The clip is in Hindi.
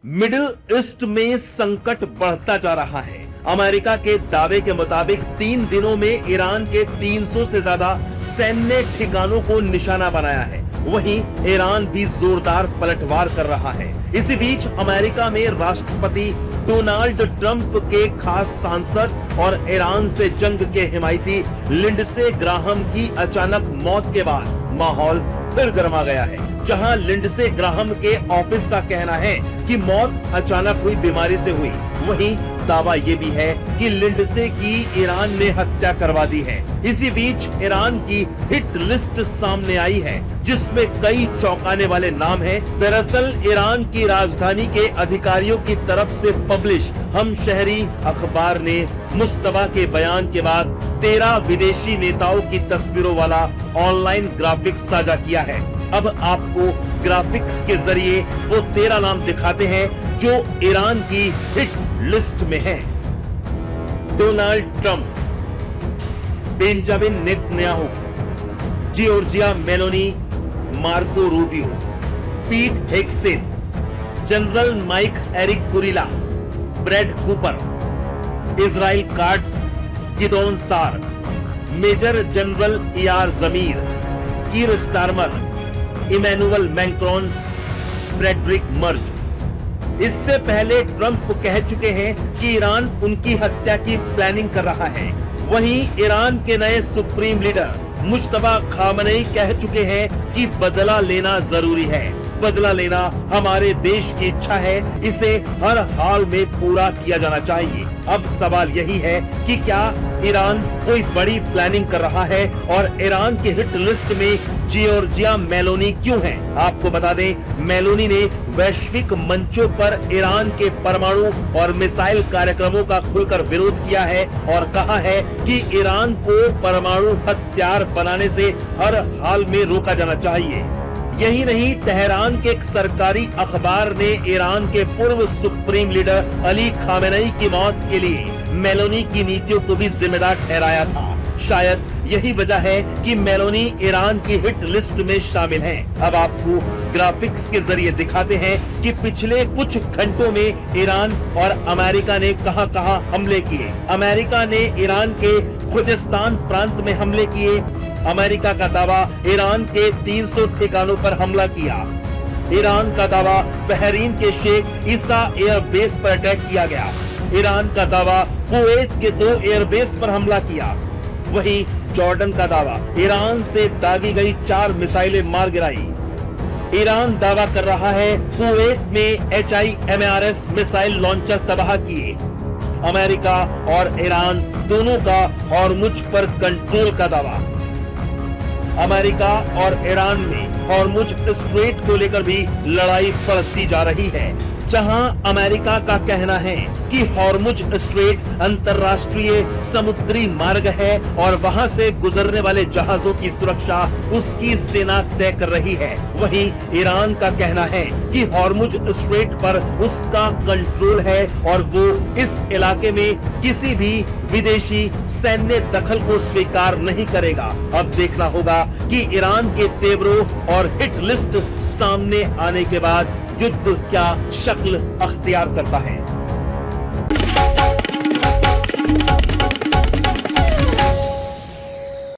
मिडिल ईस्ट में संकट बढ़ता जा रहा है। अमेरिका के दावे के मुताबिक 3 दिनों में ईरान के 300 से ज्यादा सैन्य ठिकानों को निशाना बनाया है। वहीं ईरान भी जोरदार पलटवार कर रहा है। इसी बीच अमेरिका में राष्ट्रपति डोनाल्ड ट्रंप के खास सांसद और ईरान से जंग के हिमायती लिंडसे ग्राहम की अचानक मौत के बाद माहौल फिर गर्मा गया है। जहां लिंडसे ग्राहम के ऑफिस का कहना है कि मौत अचानक हुई बीमारी से हुई, वहीं दावा ये भी है कि लिंडसे की ईरान ने हत्या करवा दी है। इसी बीच ईरान की हिट लिस्ट सामने आई है, जिसमें कई चौंकाने वाले नाम हैं। दरअसल ईरान की राजधानी के अधिकारियों की तरफ से पब्लिश हम शहरी अखबार ने मुस्तफा के बयान के बाद 13 विदेशी नेताओं की तस्वीरों वाला ऑनलाइन ग्राफिक्स साझा किया है। अब आपको ग्राफिक्स के जरिए वो 13 नाम दिखाते हैं जो ईरान की हिट लिस्ट में हैं। Donald Trump, Benjamin Netanyahu, Giorgia Meloni, Marco Rubio, Pete Hegseth, general Mike Erik Kurilla, Brad Cooper, Israel Katz, Gideon Saar, major general Eyal Zamir, Keir Starmer, Emmanuel Macron, Friedrich Merz. इससे पहले ट्रंप कह चुके हैं कि ईरान उनकी हत्या की प्लानिंग कर रहा है। वहीं ईरान के नए सुप्रीम लीडर मुश्तबा खामनेई कह चुके हैं कि बदला लेना जरूरी है। बदला लेना हमारे देश की इच्छा है, इसे हर हाल में पूरा किया जाना चाहिए। अब सवाल यही है कि क्या ईरान कोई बड़ी प्लानिंग कर रहा है और ईरान की हिट लिस्ट में जॉर्जिया मेलोनी क्यों है? आपको बता दें, मेलोनी ने वैश्विक मंचों पर ईरान के परमाणु और मिसाइल कार्यक्रमों का खुलकर विरोध किया है और कहा है कि ईरान को परमाणु हथियार बनाने से हर हाल में रोका जाना चाहिए। यही नहीं, तेहरान के एक सरकारी अखबार ने ईरान के पूर्व सुप्रीम लीडर अली खामेनेई की मौत के लिए मेलोनी की नीतियों को भी जिम्मेदार ठहराया था। शायद यही वजह है कि मेलोनी ईरान की हिट लिस्ट में शामिल हैं। अब आपको ग्राफिक्स के जरिए दिखाते हैं कि पिछले कुछ घंटों में ईरान और अमेरिका ने कहां-कहां हमले किए। अमेरिका ने ईरान के खुजेस्तान प्रांत में हमले किए। अमेरिका का दावा ईरान के 300 ठिकानों पर हमला किया। ईरान का दावा बहरीन के शेख ईसा एयरबेस पर अटैक किया गया। ईरान का दावा कुवैत के 2 एयरबेस पर हमला किया। वहीं जॉर्डन का दावा ईरान से दागी गई 4 मिसाइलें मार गिराई। ईरान दावा कर रहा है कुवैत में HIMARS मिसाइल लॉन्चर तबाह किए। अमेरिका और ईरान दोनों का हॉर्मुज पर कंट्रोल का दावा। अमेरिका और ईरान में हॉर्मुज स्ट्रेट को लेकर भी लड़ाई बढ़ती जा रही है, जहां अमेरिका का कहना है कि हॉर्मुज स्ट्रेट अंतर्राष्ट्रीय समुद्री मार्ग है और वहां से गुजरने वाले जहाजों की सुरक्षा उसकी सेना तय कर रही है। वहीं ईरान का कहना है कि हॉर्मुज स्ट्रेट पर उसका कंट्रोल है और वो इस इलाके में किसी भी विदेशी सैन्य दखल को स्वीकार नहीं करेगा। अब देखना होगा कि ईरान के तेवरों और हिट लिस्ट सामने आने के बाद युद्ध क्या शक्ल अख्तियार करता है।